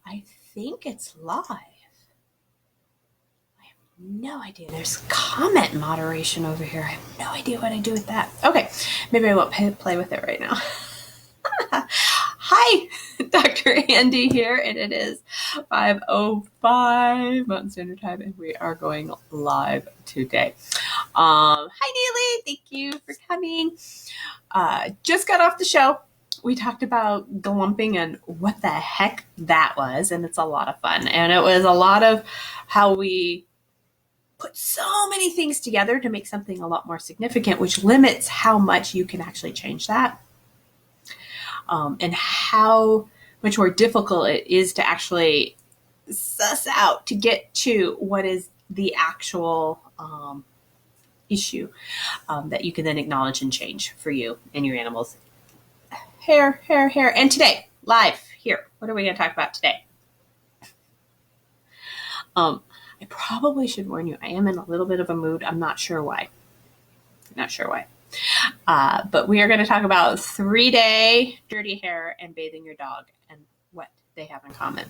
I think it's live. I have no idea. There's comment moderation over here. I have no idea what I do with that. Okay, maybe I won't play with it right now. Hi, Dr. Andy here, and it is 5:05 Mountain Standard Time, and we are going live today. Hi, Neely. Thank you for coming. Just got off the show. We talked about glumping and what the heck that was, and it's a lot of fun. And it was a lot of how we put so many things together to make something a lot more significant, which limits how much you can actually change that. And how much more difficult it is to actually suss out to get to what is the actual issue that you can then acknowledge and change for you and your animals. Hair. And today, live here, what are we going to talk about today? I probably should warn you, I am in a little bit of a mood. I'm not sure why. But we are going to talk about 3-day dirty hair and bathing your dog and what they have in common.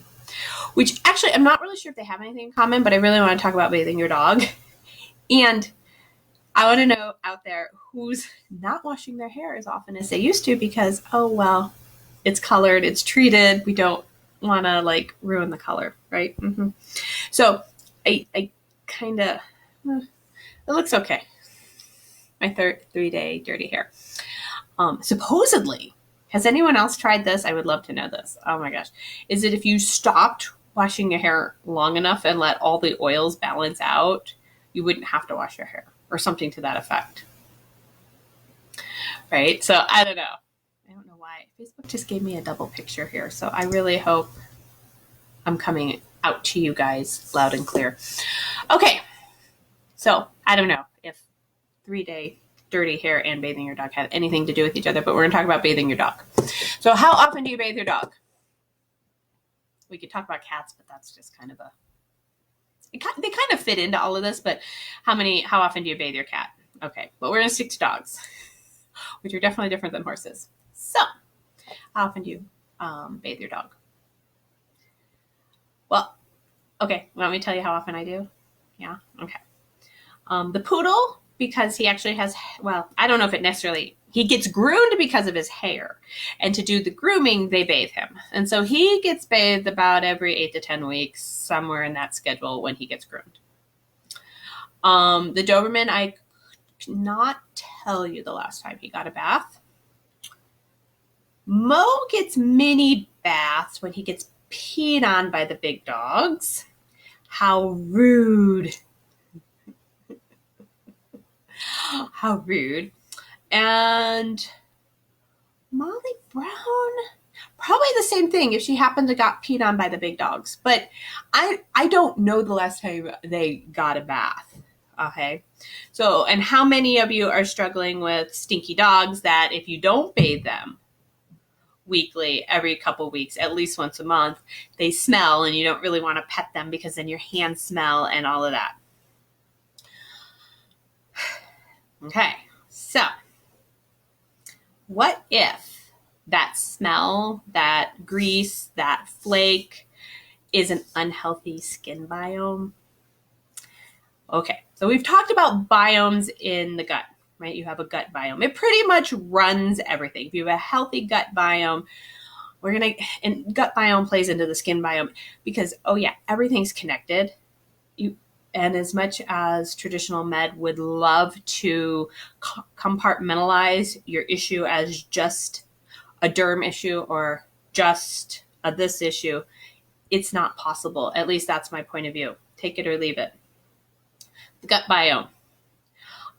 Which actually, I'm not really sure if they have anything in common, but I really want to talk about bathing your dog. And I want to know out there who's not washing their hair as often as they used to because, oh, well, it's colored, it's treated. We don't want to ruin the color, right? Mm-hmm. So I kind of, it looks okay. My 3-day dirty hair. Supposedly, has anyone else tried this? I would love to know this. Oh my gosh. Is it if you stopped washing your hair long enough and let all the oils balance out, you wouldn't have to wash your hair or something to that effect. Right? So I don't know. I don't know why. Facebook just gave me a double picture here. So I really hope I'm coming out to you guys loud and clear. Okay. So I don't know if 3-day dirty hair and bathing your dog have anything to do with each other, but we're going to talk about bathing your dog. So how often do you bathe your dog? We could talk about cats, but that's just kind of they kind of fit into all of this, but how often do you bathe your cat? Okay, but we're going to stick to dogs, which are definitely different than horses. So how often do you bathe your dog? Well, okay, want me to tell you how often I do? Yeah, okay. The poodle, because he actually has, well, I don't know if it necessarily, he gets groomed because of his hair. And to do the grooming, they bathe him. And so he gets bathed about every 8 to 10 weeks, somewhere in that schedule when he gets groomed. The Doberman, I cannot tell you the last time he got a bath. Mo gets mini baths when he gets peed on by the big dogs. How rude. How rude. And Molly Brown, probably the same thing if she happened to got peed on by the big dogs. But I don't know the last time they got a bath. Okay. So, and how many of you are struggling with stinky dogs that if you don't bathe them weekly, every couple weeks, at least once a month, they smell and you don't really want to pet them because then your hands smell and all of that. Okay, so what if that smell, that grease, that flake is an unhealthy skin biome? Okay, so we've talked about biomes in the gut, right? You have a gut biome. It pretty much runs everything. If you have a healthy gut biome, and gut biome plays into the skin biome because, oh yeah, everything's connected. And as much as traditional med would love to compartmentalize your issue as just a derm issue or just this issue, it's not possible. At least that's my point of view. Take it or leave it. The gut biome.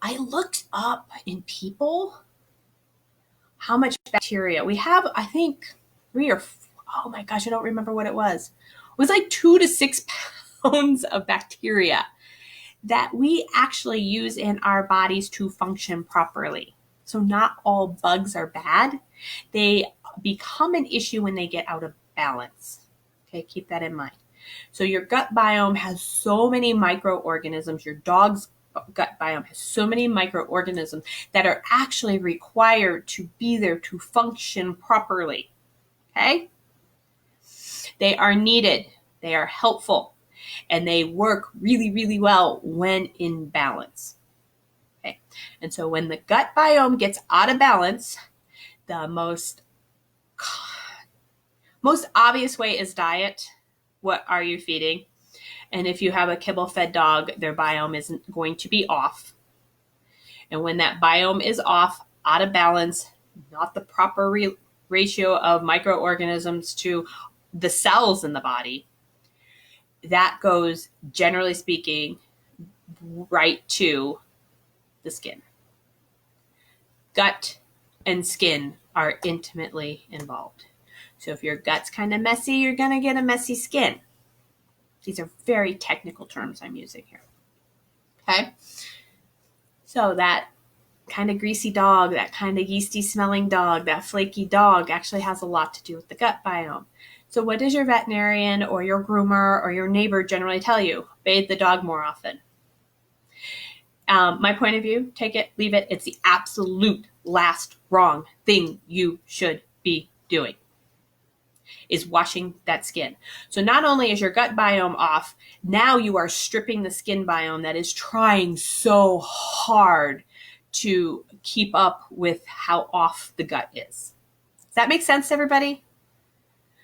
I looked up in people how much bacteria we have. I think 3 or 4, oh my gosh, I don't remember what it was. It was like 2 to 6 pounds of bacteria that we actually use in our bodies to function properly. So not all bugs are bad. They become an issue when they get out of balance. Okay, keep that in mind. So your gut biome has so many microorganisms. Your dog's gut biome has so many microorganisms that are actually required to be there to function properly. Okay? They are needed. They are helpful. And they work really, really well when in balance. Okay. And so when the gut biome gets out of balance, the most obvious way is diet. What are you feeding? And if you have a kibble-fed dog, their biome isn't going to be off. And when that biome is off, out of balance, not the proper ratio of microorganisms to the cells in the body, that goes, generally speaking, right to the skin. Gut and skin are intimately involved. So if your gut's kind of messy, you're going to get a messy skin. These are very technical terms I'm using here. Okay? So that kind of greasy dog, that kind of yeasty smelling dog, that flaky dog actually has a lot to do with the gut biome. So what does your veterinarian or your groomer or your neighbor generally tell you? Bathe the dog more often. My point of view, take it, leave it. It's the absolute last wrong thing you should be doing is washing that skin. So not only is your gut biome off, now you are stripping the skin biome that is trying so hard to keep up with how off the gut is. Does that make sense, everybody?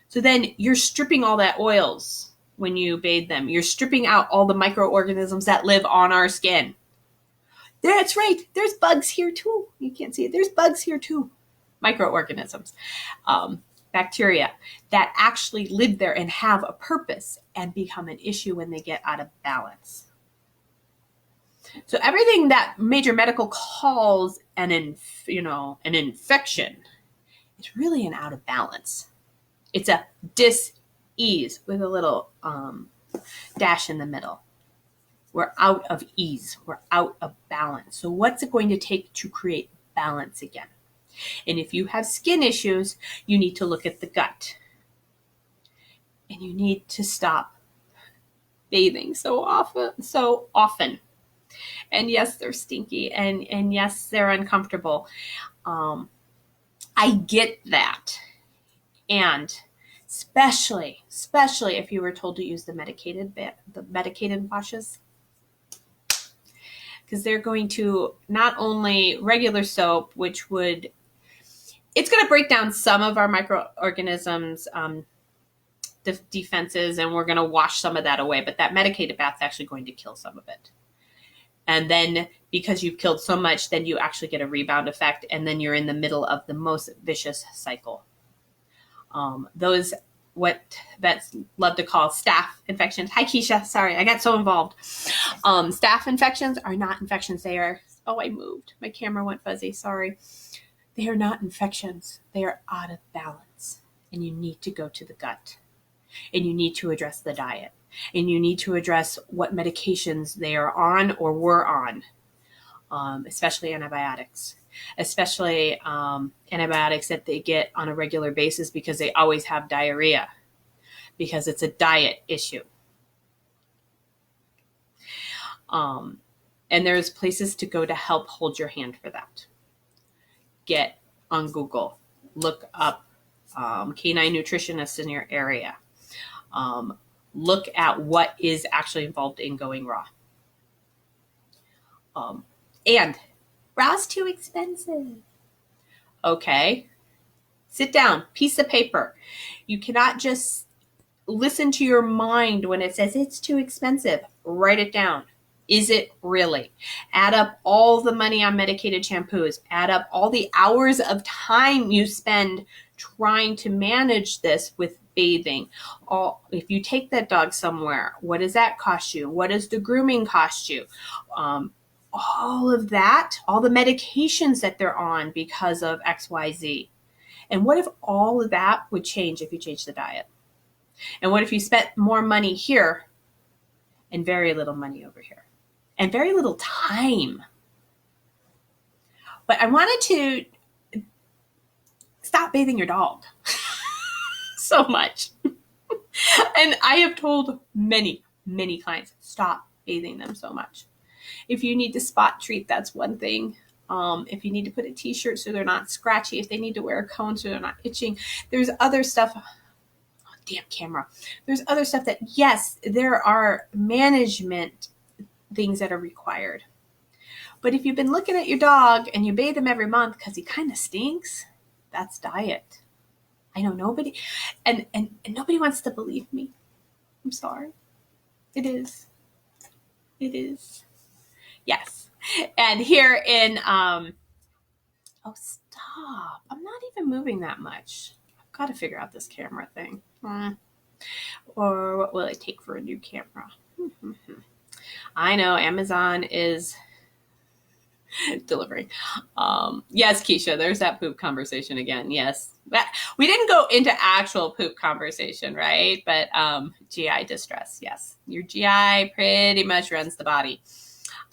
So then you're stripping all that oils when you bathe them. You're stripping out all the microorganisms that live on our skin. That's right. There's bugs here too. You can't see it. There's bugs here too. Microorganisms. Bacteria that actually live there and have a purpose and become an issue when they get out of balance. So everything that major medical calls an infection is really an out of balance. It's a dis-ease with a little dash in the middle. We're out of ease. We're out of balance. So what's it going to take to create balance again? And if you have skin issues, you need to look at the gut. And you need to stop bathing so often. And yes, they're stinky. And yes, they're uncomfortable. I get that. And especially if you were told to use the medicated washes. Because they're going to not only regular soap, which it's going to break down some of our microorganisms defenses, and we're going to wash some of that away. But that medicated bath is actually going to kill some of it. And then because you've killed so much, then you actually get a rebound effect, and then you're in the middle of the most vicious cycle. Those what vets love to call staph infections. Hi, Keisha. Sorry, I got so involved. Staph infections are not infections. They are, I moved. My camera went fuzzy. Sorry. They are not infections. They are out of balance. And you need to go to the gut. And you need to address the diet. And you need to address what medications they are on or were on, especially antibiotics. Especially antibiotics that they get on a regular basis because they always have diarrhea, because it's a diet issue. And there's places to go to help hold your hand for that. Get on Google, look up canine nutritionists in your area. Look at what is actually involved in going raw. And raw's too expensive. Okay. Sit down, piece of paper. You cannot just listen to your mind when it says it's too expensive. Write it down. Is it really? Add up all the money on medicated shampoos. Add up all the hours of time you spend trying to manage this with bathing. If you take that dog somewhere, what does that cost you? What does the grooming cost you? All of that, all the medications that they're on because of XYZ. And what if all of that would change if you changed the diet? And what if you spent more money here and very little money over here? And very little time. But I wanted to stop bathing your dog so much. And I have told many, many clients, stop bathing them so much. If you need to spot treat, that's one thing. If you need to put a t-shirt so they're not scratchy, if they need to wear a cone so they're not itching, there's other stuff. damn camera. There's other stuff that, yes, there are management things that are required. But if you've been looking at your dog and you bathe him every month because he kind of stinks, that's diet. I know nobody, and nobody wants to believe me. I'm sorry. It is. It is. Yes. And here in, oh, stop. I'm not even moving that much. I've got to figure out this camera thing. Or what will it take for a new camera? I know Amazon is delivering. Yes, Keisha, there's that poop conversation again. Yes. We didn't go into actual poop conversation, right? But GI distress, yes. Your GI pretty much runs the body.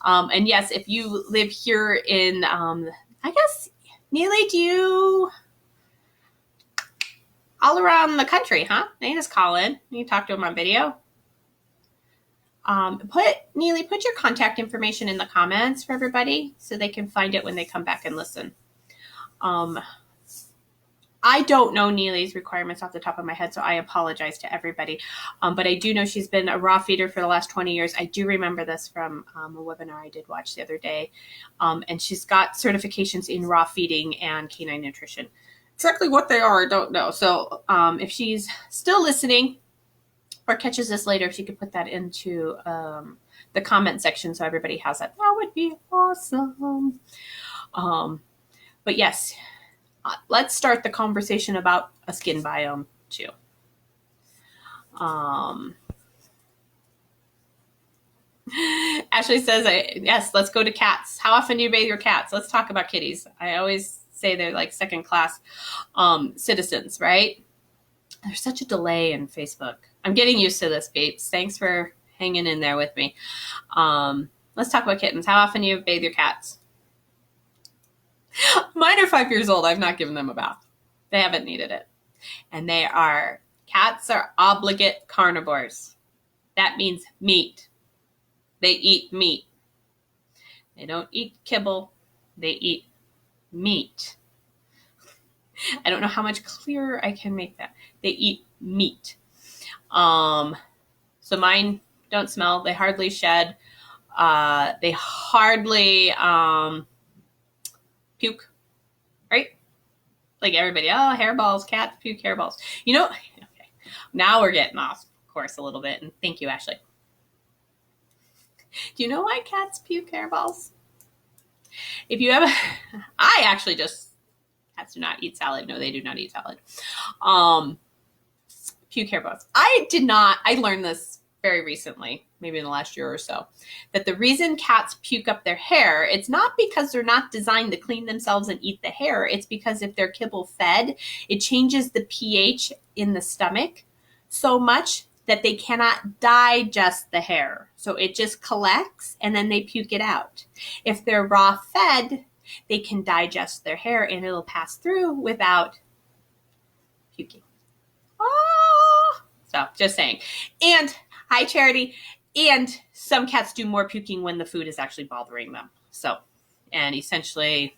And yes, if you live here in, I guess, Neely, do you all around the country, huh? Nana's calling. You talk to him on video. Neely, put your contact information in the comments for everybody so they can find it when they come back and listen. I don't know Neely's requirements off the top of my head, so I apologize to everybody. But I do know she's been a raw feeder for the last 20 years. I do remember this from a webinar I did watch the other day. And she's got certifications in raw feeding and canine nutrition. Exactly what they are, I don't know. So if she's still listening or catches this later, if she could put that into the comment section so everybody has that, that would be awesome. But yes, let's start the conversation about a skin biome too. Ashley says, yes, let's go to cats. How often do you bathe your cats? Let's talk about kitties. I always say they're like second class citizens, right? There's such a delay in Facebook. I'm getting used to this, Bates. Thanks for hanging in there with me. Let's talk about kittens. How often do you bathe your cats? Mine are 5 years old. I've not given them a bath. They haven't needed it. And cats are obligate carnivores. That means meat. They eat meat. They don't eat kibble. They eat meat. I don't know how much clearer I can make that. They eat meat. So mine don't smell. They hardly shed. They hardly puke, right? Like everybody, oh, hairballs, cats puke hairballs. You know, okay. Now we're getting off course a little bit, and thank you, Ashley. Do you know why cats puke hairballs? If you have, I actually cats do not eat salad. No, they do not eat salad. Puke hairballs. I learned this very recently, maybe in the last year or so, that the reason cats puke up their hair, it's not because they're not designed to clean themselves and eat the hair. It's because if they're kibble fed, it changes the pH in the stomach so much that they cannot digest the hair. So it just collects and then they puke it out. If they're raw fed, they can digest their hair and it'll pass through without puking. Oh, so just saying. And hi, Charity. And some cats do more puking when the food is actually bothering them. So, and essentially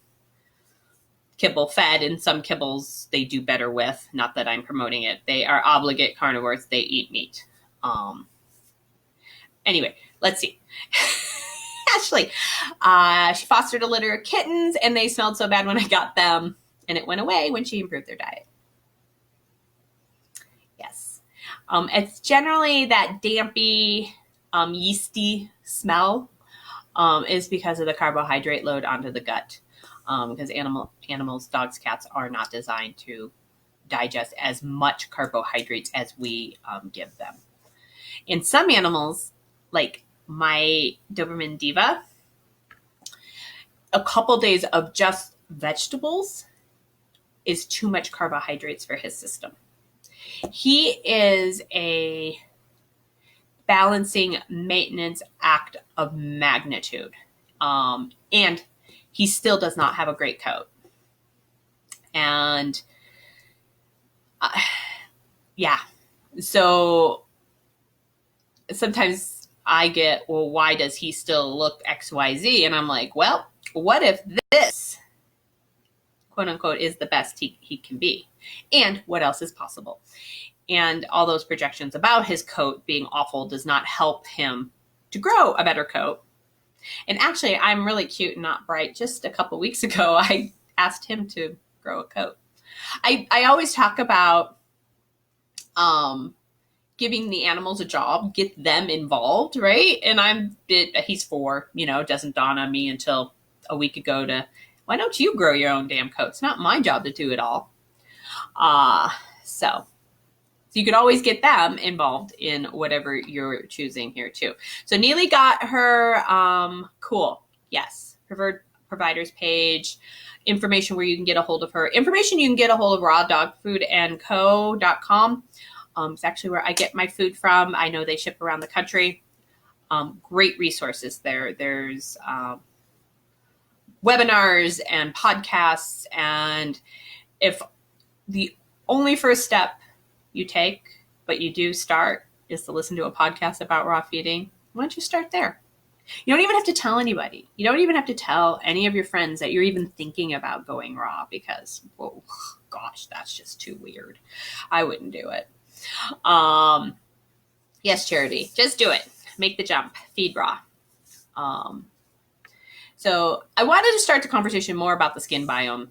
kibble fed, and some kibbles they do better with. Not that I'm promoting it. They are obligate carnivores. They eat meat. Anyway, let's see. Ashley, she fostered a litter of kittens, and they smelled so bad when I got them, and it went away when she improved their diet. Yes. It's generally that dampy, yeasty smell is because of the carbohydrate load onto the gut. Because animals, dogs, cats are not designed to digest as much carbohydrates as we give them. In some animals, like my Doberman Diva, a couple days of just vegetables is too much carbohydrates for his system. He is a balancing maintenance act of magnitude. And he still does not have a great coat. And yeah, so sometimes I get, well, why does he still look XYZ? And I'm like, well, what if this, quote unquote, is the best he can be? And what else is possible? And all those projections about his coat being awful does not help him to grow a better coat. And actually, I'm really cute and not bright. Just a couple weeks ago, I asked him to grow a coat. I always talk about giving the animals a job, get them involved, right? And he's 4, it doesn't dawn on me until a week ago why don't you grow your own damn coat? It's not my job to do it all. So you could always get them involved in whatever you're choosing here too. So Neely got her, cool. Yes. Preferred providers page, information where you can get a hold of her. Information you can get a hold of rawdogfoodandco.com. It's actually where I get my food from. I know they ship around the country. Great resources there. There's webinars and podcasts. And if the only first step you take, but you do start, is to listen to a podcast about raw feeding, why don't you start there? You don't even have to tell anybody. You don't even have to tell any of your friends that you're even thinking about going raw because, whoa, gosh, that's just too weird. I wouldn't do it. Yes, Charity, just do it. Make the jump. Feed raw. So I wanted to start the conversation more about the skin biome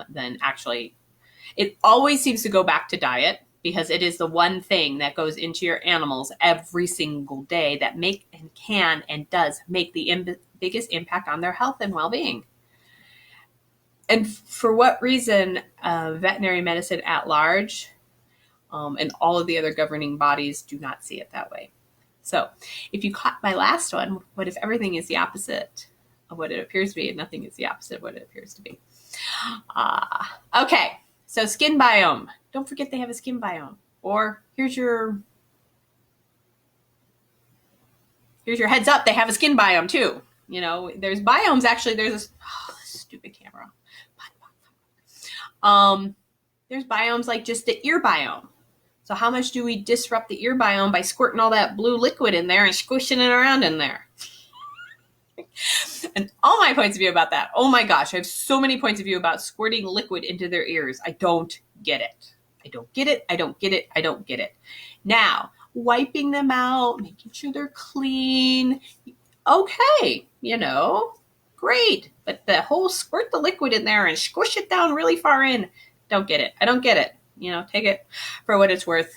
than actually. It always seems to go back to diet because it is the one thing that goes into your animals every single day that can and does make the biggest impact on their health and well-being. And for what reason, veterinary medicine at large and all of the other governing bodies do not see it that way. So if you caught my last one, what if everything is the opposite of what it appears to be and nothing is the opposite of what it appears to be? Okay, so skin biome. Don't forget they have a skin biome. Or here's your heads up, they have a skin biome too. There's biomes, actually, there's this stupid camera. There's biomes like just the ear biome. So how much do we disrupt the ear biome by squirting all that blue liquid in there and squishing it around in there? And all my points of view about that. Oh my gosh, I have so many points of view about squirting liquid into their ears. I don't get it. I don't get it. I don't get it. I don't get it. Now, wiping them out, making sure they're clean. Okay, great. But the whole squirt the liquid in there and squish it down really far in. Don't get it. I don't get it. Take it for what it's worth.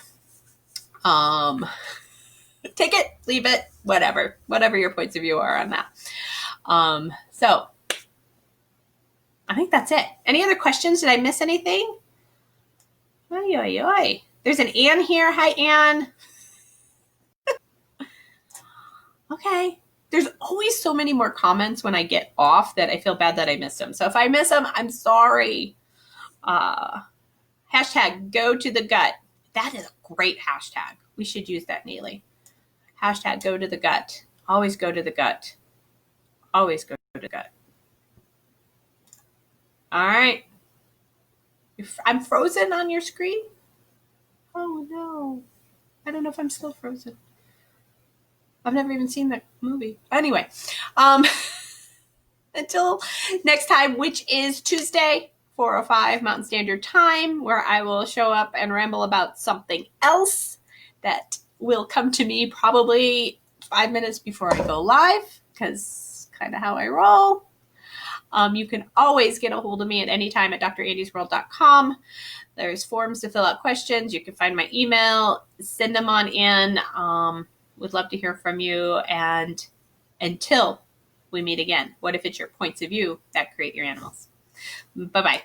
Take it, leave it, whatever your points of view are on that. So I think that's it. Any other questions? Did I miss anything? Oy, oy, oy. There's an Ann here. Hi, Ann. Okay. There's always so many more comments when I get off that I feel bad that I missed them. So if I miss them, I'm sorry. Hashtag go to the gut. That is a great hashtag. We should use that, Neely. Hashtag go to the gut. Always go to the gut. Always go to the gut. All right. I'm frozen on your screen? Oh, no. I don't know if I'm still frozen. I've never even seen that movie. Anyway, until next time, which is Tuesday, 4:05 Mountain Standard Time, where I will show up and ramble about something else that will come to me probably 5 minutes before I go live, because kind of how I roll. You can always get a hold of me at any time at drandysworld.com. There's forms to fill out questions. You can find my email, send them on in. Would love to hear from you. And until we meet again, what if it's your points of view that create your animals? Bye-bye.